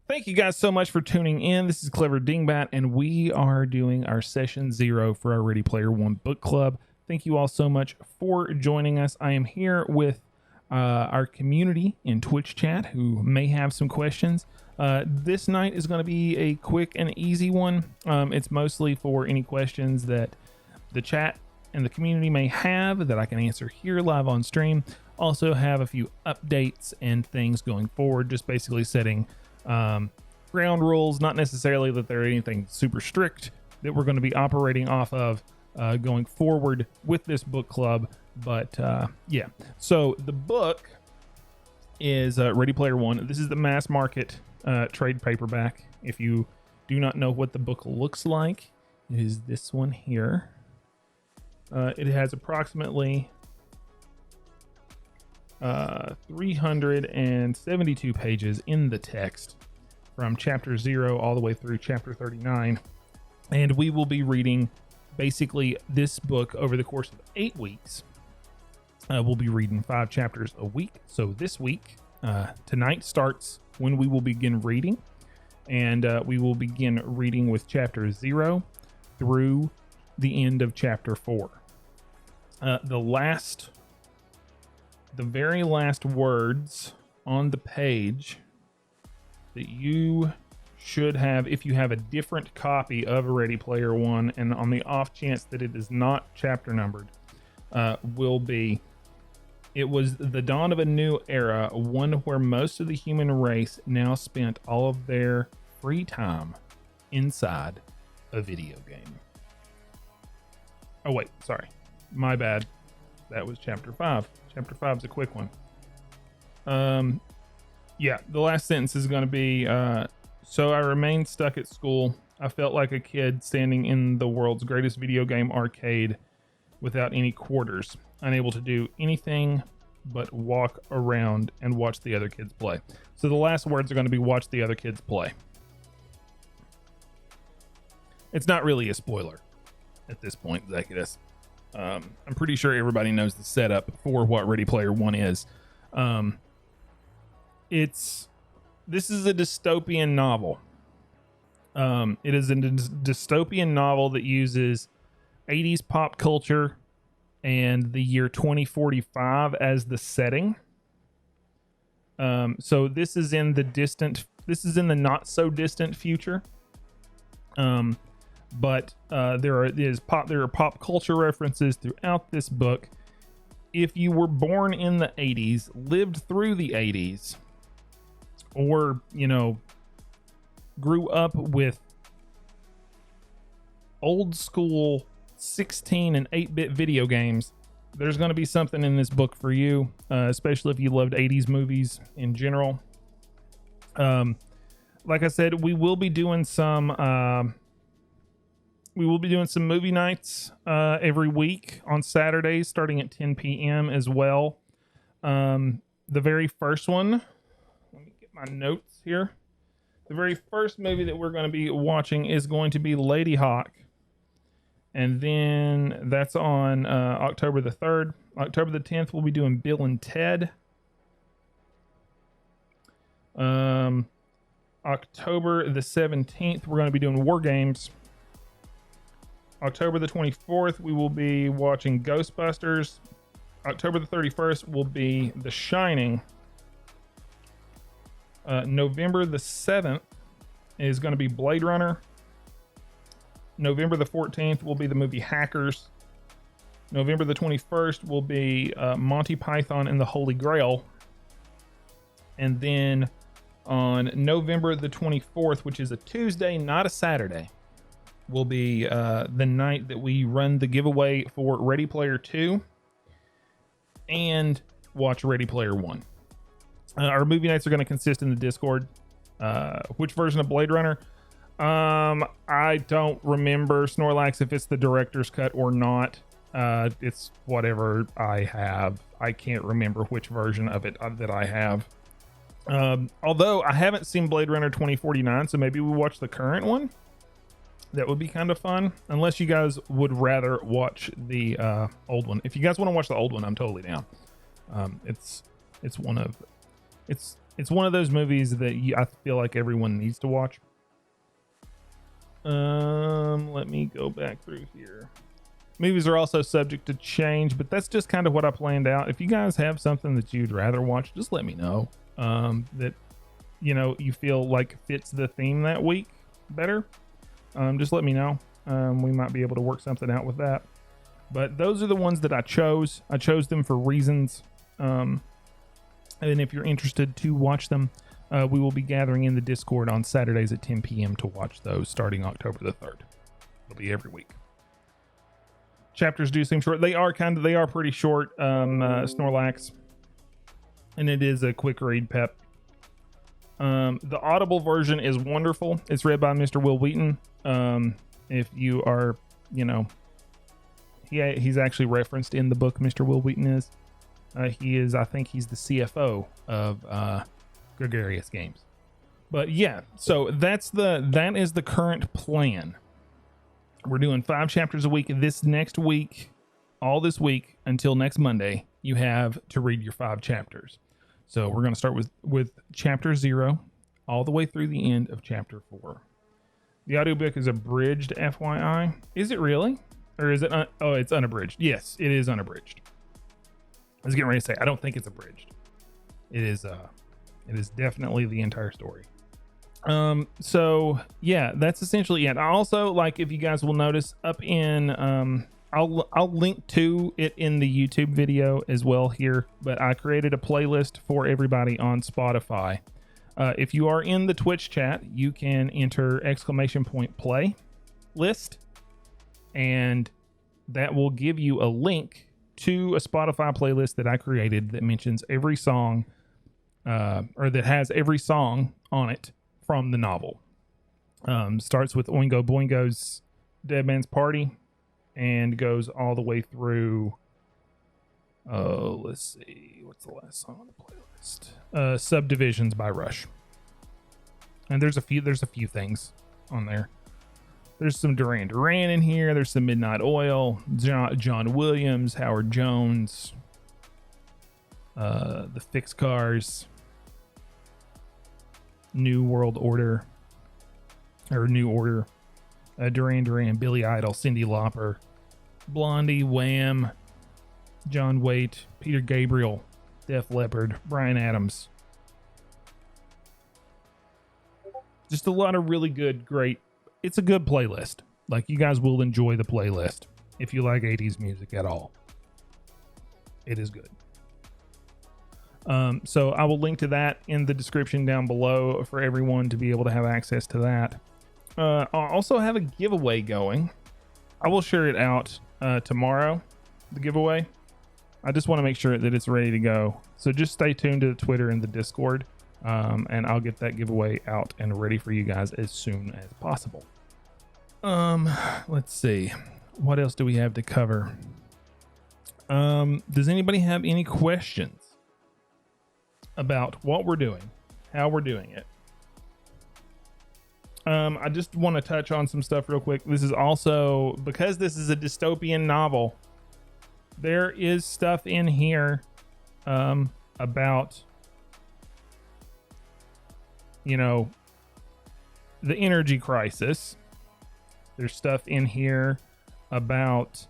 Thank you guys so much for tuning in. This is CleverDingbat, and we are doing our session 0 for our Ready Player One book club. Thank you all so much for joining us. I am here with our community in Twitch chat who may have some questions. This night is going to be a quick and easy one. It's mostly for any questions that the chat and the community may have that I can answer here live on stream. Also have a few updates and things going forward, just basically setting ground rules, not necessarily that they're anything super strict that we're going to be operating off of going forward with this book club. But yeah, so the book is Ready Player One. This is the mass market trade paperback. If you do not know what the book looks like, it is this one here. It has approximately 372 pages in the text from chapter 0 all the way through chapter 39, and we will be reading basically this book over the course of 8 weeks. We'll be reading 5 chapters a week. So this week, tonight starts when we will begin reading, and we will begin reading with chapter 0 through the end of chapter 4. The very last words on the page that you should have, if you have a different copy of Ready Player One, and on the off chance that it is not chapter numbered, will be, "It was the dawn of a new era, one where most of the human race now spent all of their free time inside a video game." Oh wait, sorry, my bad. That was chapter 5. Chapter 5 is a quick one. Yeah, the last sentence is going to be, "So I remained stuck at school. I felt like a kid standing in the world's greatest video game arcade without any quarters, unable to do anything but walk around and watch the other kids play." So the last words are going to be "watch the other kids play." It's not really a spoiler at this point, Zacchaeus. I'm pretty sure everybody knows the setup for what Ready Player One is. This is a dystopian novel. It is a dystopian novel that uses 80s pop culture and the year 2045 as the setting. So this is in the not so distant future. But there are pop culture references throughout this book. If you were born in the 80s, lived through the 80s, or grew up with old school 16 and 8-bit video games, there's going to be something in this book for you, especially if you loved 80s movies in general. Like I said, we will be doing some movie nights every week on Saturdays starting at 10 p.m. as well. The very first one, let me get my notes here. The very first movie that we're going to be watching is going to be Lady Hawk. And then that's on October the 3rd. October the 10th, we'll be doing Bill and Ted. October the 17th, we're going to be doing War Games. October the 24th, we will be watching Ghostbusters. October the 31st will be The Shining. November the 7th is going to be Blade Runner. November the 14th will be the movie Hackers. November the 21st will be Monty Python and the Holy Grail. And then on November the 24th, which is a Tuesday, not a Saturday, will be the night that we run the giveaway for Ready Player 2 and watch Ready Player 1. Our movie nights are going to consist in the Discord. Which version of Blade Runner? I don't remember, Snorlax, if it's the director's cut or not. It's whatever I have. I can't remember which version of it that I have. Although I haven't seen Blade Runner 2049, so maybe we watch the current one. That would be kind of fun, unless you guys would rather watch the old one. If you guys want to watch the old one, I'm totally down. It's It's one of those movies that I feel like everyone needs to watch. Let me go back through here. Movies are also subject to change, but that's just kind of what I planned out. If you guys have something that you'd rather watch, just let me know. That, you know, you feel like fits the theme that week better. Just let me know. We might be able to work something out with that. But those are the ones that I chose. I chose them for reasons. And if you're interested to watch them, we will be gathering in the Discord on Saturdays at 10 p.m. to watch those starting October the 3rd. It'll be every week. Chapters do seem short. They are pretty short, Snorlax. And it is a quick read, Pep. The Audible version is wonderful. It's read by Mr. Will Wheaton. If you are, you know, he's actually referenced in the book, Mr. Will Wheaton is. I think he's the CFO of Gregarious Games. But yeah, so that is the current plan. We're doing 5 chapters a week this next week, all this week until next Monday. You have to read your 5 chapters. So we're going to start with chapter 0 all the way through the end of chapter 4. The audiobook is abridged, FYI. Is it really? Or is it? It's unabridged. Yes, it is unabridged. I was getting ready to say, I don't think it's abridged. It is definitely the entire story. So yeah, that's essentially it. I also, like, if you guys will notice up in, I'll link to it in the YouTube video as well here, but I created a playlist for everybody on Spotify. If you are in the Twitch chat, you can enter !play list, and that will give you a link to a Spotify playlist that I created that mentions every song, or that has every song on it from the novel. Starts with Oingo Boingo's Dead Man's Party and goes all the way through, let's see, what's the last song on the playlist? Subdivisions by Rush. And there's a few things on there. There's some Duran Duran in here. There's some Midnight Oil, John Williams, Howard Jones, the Fix Cars, New Order, Duran Duran, Billy Idol, Cyndi Lauper, Blondie, Wham, John Waite, Peter Gabriel, Def Leppard, Bryan Adams. Just a lot of really great. It's a good playlist. Like, you guys will enjoy the playlist if you like 80s music at all. It is good. So I will link to that in the description down below for everyone to be able to have access to that. I'll also have a giveaway going. I will share it out tomorrow, the giveaway. I just want to make sure that it's ready to go. So just stay tuned to the Twitter and the Discord, and I'll get that giveaway out and ready for you guys as soon as possible. Let's see. What else do we have to cover? Does anybody have any questions about what we're doing, how we're doing it? I just want to touch on some stuff real quick. This is also, because this is a dystopian novel, there is stuff in here about, you know, the energy crisis. There's stuff in here about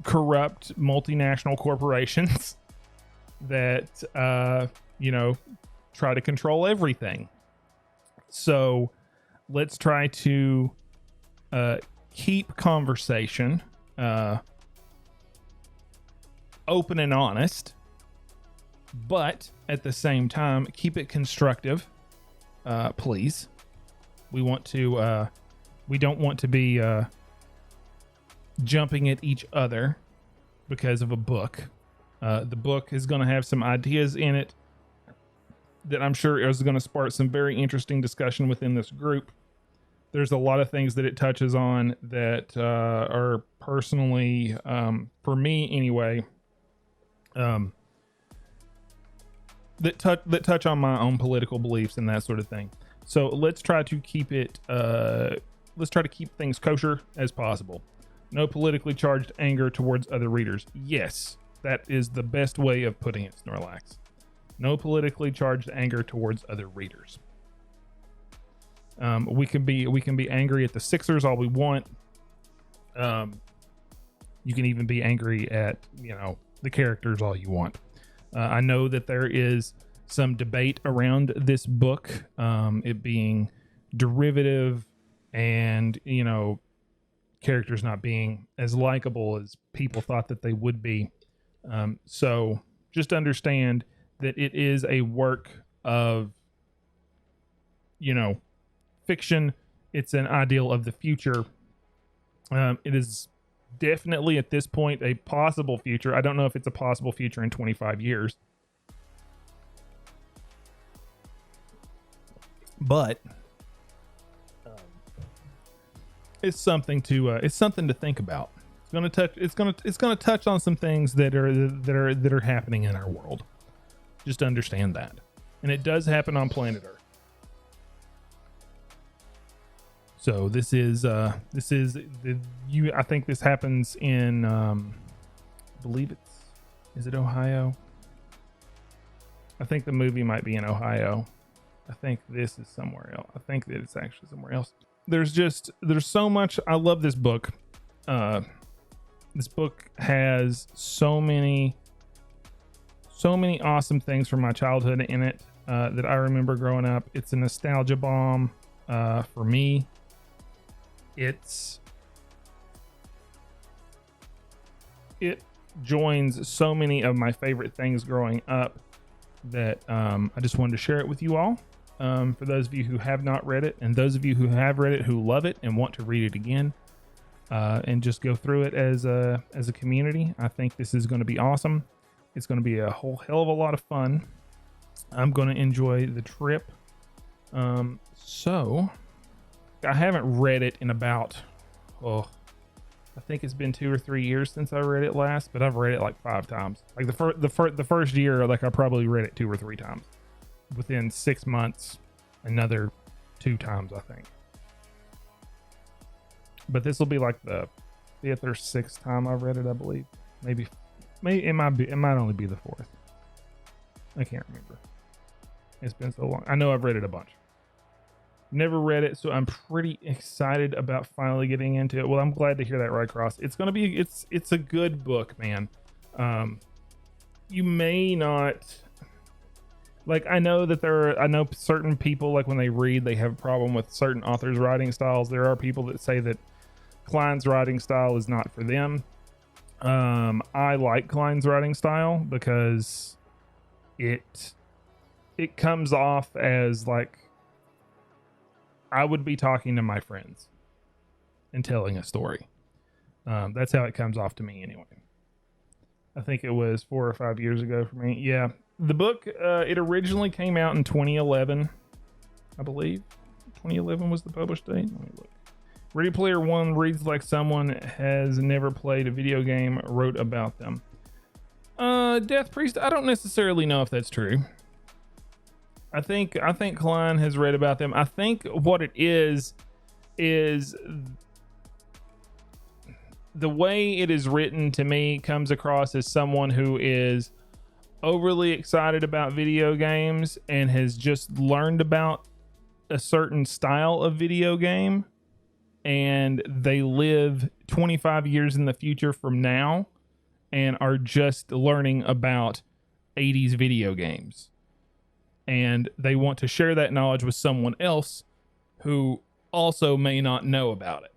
corrupt multinational corporations that, you know, try to control everything. So let's try to keep conversation open and honest, but at the same time, keep it constructive, please. We don't want to be jumping at each other because of a book. The book is going to have some ideas in it that I'm sure is going to spark some very interesting discussion within this group. There's a lot of things that it touches on that are personally, for me anyway, that touch on my own political beliefs and that sort of thing. So let's try to keep it, let's try to keep things kosher as possible. No politically charged anger towards other readers. Yes, that is the best way of putting it, Snorlax. No politically charged anger towards other readers. We can be angry at the Sixers all we want. You can even be angry at, the characters all you want. I know that there is some debate around this book, it being derivative and, characters not being as likable as people thought that they would be. So just understand that it is a work of, fiction. It's an ideal of the future. It is definitely at this point a possible future. I don't know if it's a possible future in 25 years. But it's something to think about. It's gonna touch on some things that are happening in our world. Just understand that. And it does happen on planet Earth. So I think this happens in I believe is it Ohio? I think the movie might be in Ohio. I think this is somewhere else. I think that it's actually somewhere else. There's so much. I love this book. This book has so many awesome things from my childhood in it that I remember growing up. It's a nostalgia bomb for me. It joins so many of my favorite things growing up that I just wanted to share it with you all. For those of you who have not read it, and those of you who have read it who love it and want to read it again, and just go through it as a community, I think this is going to be awesome. It's going to be a whole hell of a lot of fun. I'm going to enjoy the trip. So I haven't read it in about, I think it's been 2 or 3 years since I read it last, but I've read it like 5 times. Like the first year, like I probably read it 2 or 3 times. Within 6 months, another 2 times, I think. But this will be like the 5th or 6th time I've read it, I believe. Maybe it might only be the 4th. I can't remember. It's been so long. I know I've read it a bunch. Never read it, so I'm pretty excited about finally getting into it. Well, I'm glad to hear that, right, Cross. It's a good book, man. You may not like. I know certain people, like when they read, they have a problem with certain authors' writing styles. There are people that say that Klein's writing style is not for them. I like Klein's writing style because it comes off as like I would be talking to my friends and telling a story. That's how it comes off to me anyway. I think it was 4 or 5 years ago for me. Yeah. The book, it originally came out in 2011, I believe. 2011 was the published date. Let me look. Ready Player One reads like someone has never played a video game, wrote about them. Death Priest, I don't necessarily know if that's true. I think Klein has read about them. I think what it is the way it is written to me comes across as someone who is overly excited about video games and has just learned about a certain style of video game, and they live 25 years in the future from now and are just learning about 80s video games. And they want to share that knowledge with someone else who also may not know about it.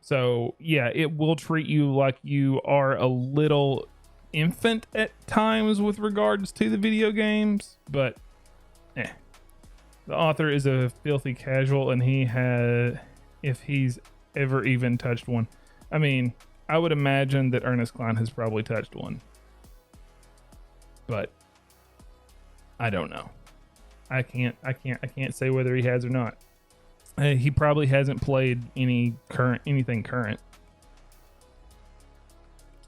So yeah, it will treat you like you are a little infant at times with regards to the video games, but the author is a filthy casual, and if he's ever even touched one. I mean, I would imagine that Ernest Cline has probably touched one, but I don't know. I can't say whether he has or not. He probably hasn't played anything current.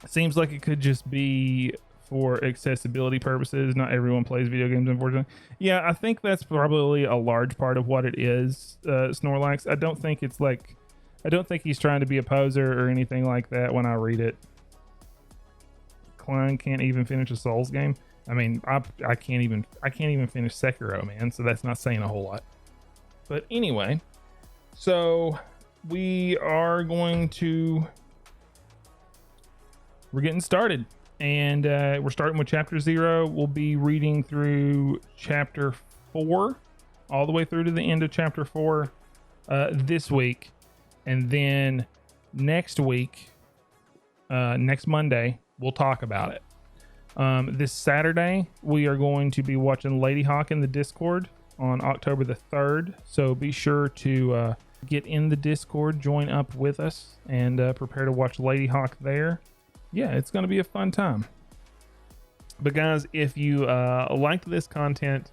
It seems like it could just be for accessibility purposes. Not everyone plays video games, unfortunately. Yeah, I think that's probably a large part of what it is, Snorlax. I don't think he's trying to be a poser or anything like that when I read it. Klein can't even finish a Souls game. I mean, I can't even finish Sekiro, man. So that's not saying a whole lot. But anyway, so we're getting started, and we're starting with chapter 0. We'll be reading through chapter 4 all the way through to the end of chapter 4 this week, and then next week, next Monday, we'll talk about it. This Saturday, we are going to be watching Lady Hawk in the Discord on October the 3rd. So be sure to get in the Discord, join up with us, and prepare to watch Lady Hawk there. Yeah, it's going to be a fun time. But guys, if you liked this content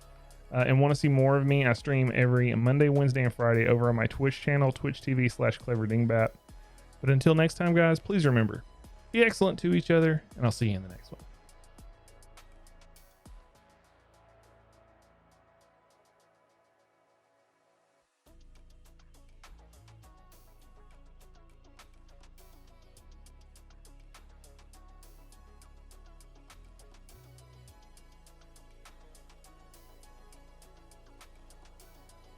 and want to see more of me, I stream every Monday, Wednesday, and Friday over on my Twitch channel, twitch.tv/CleverDingbat. But until next time, guys, please remember, be excellent to each other, and I'll see you in the next one.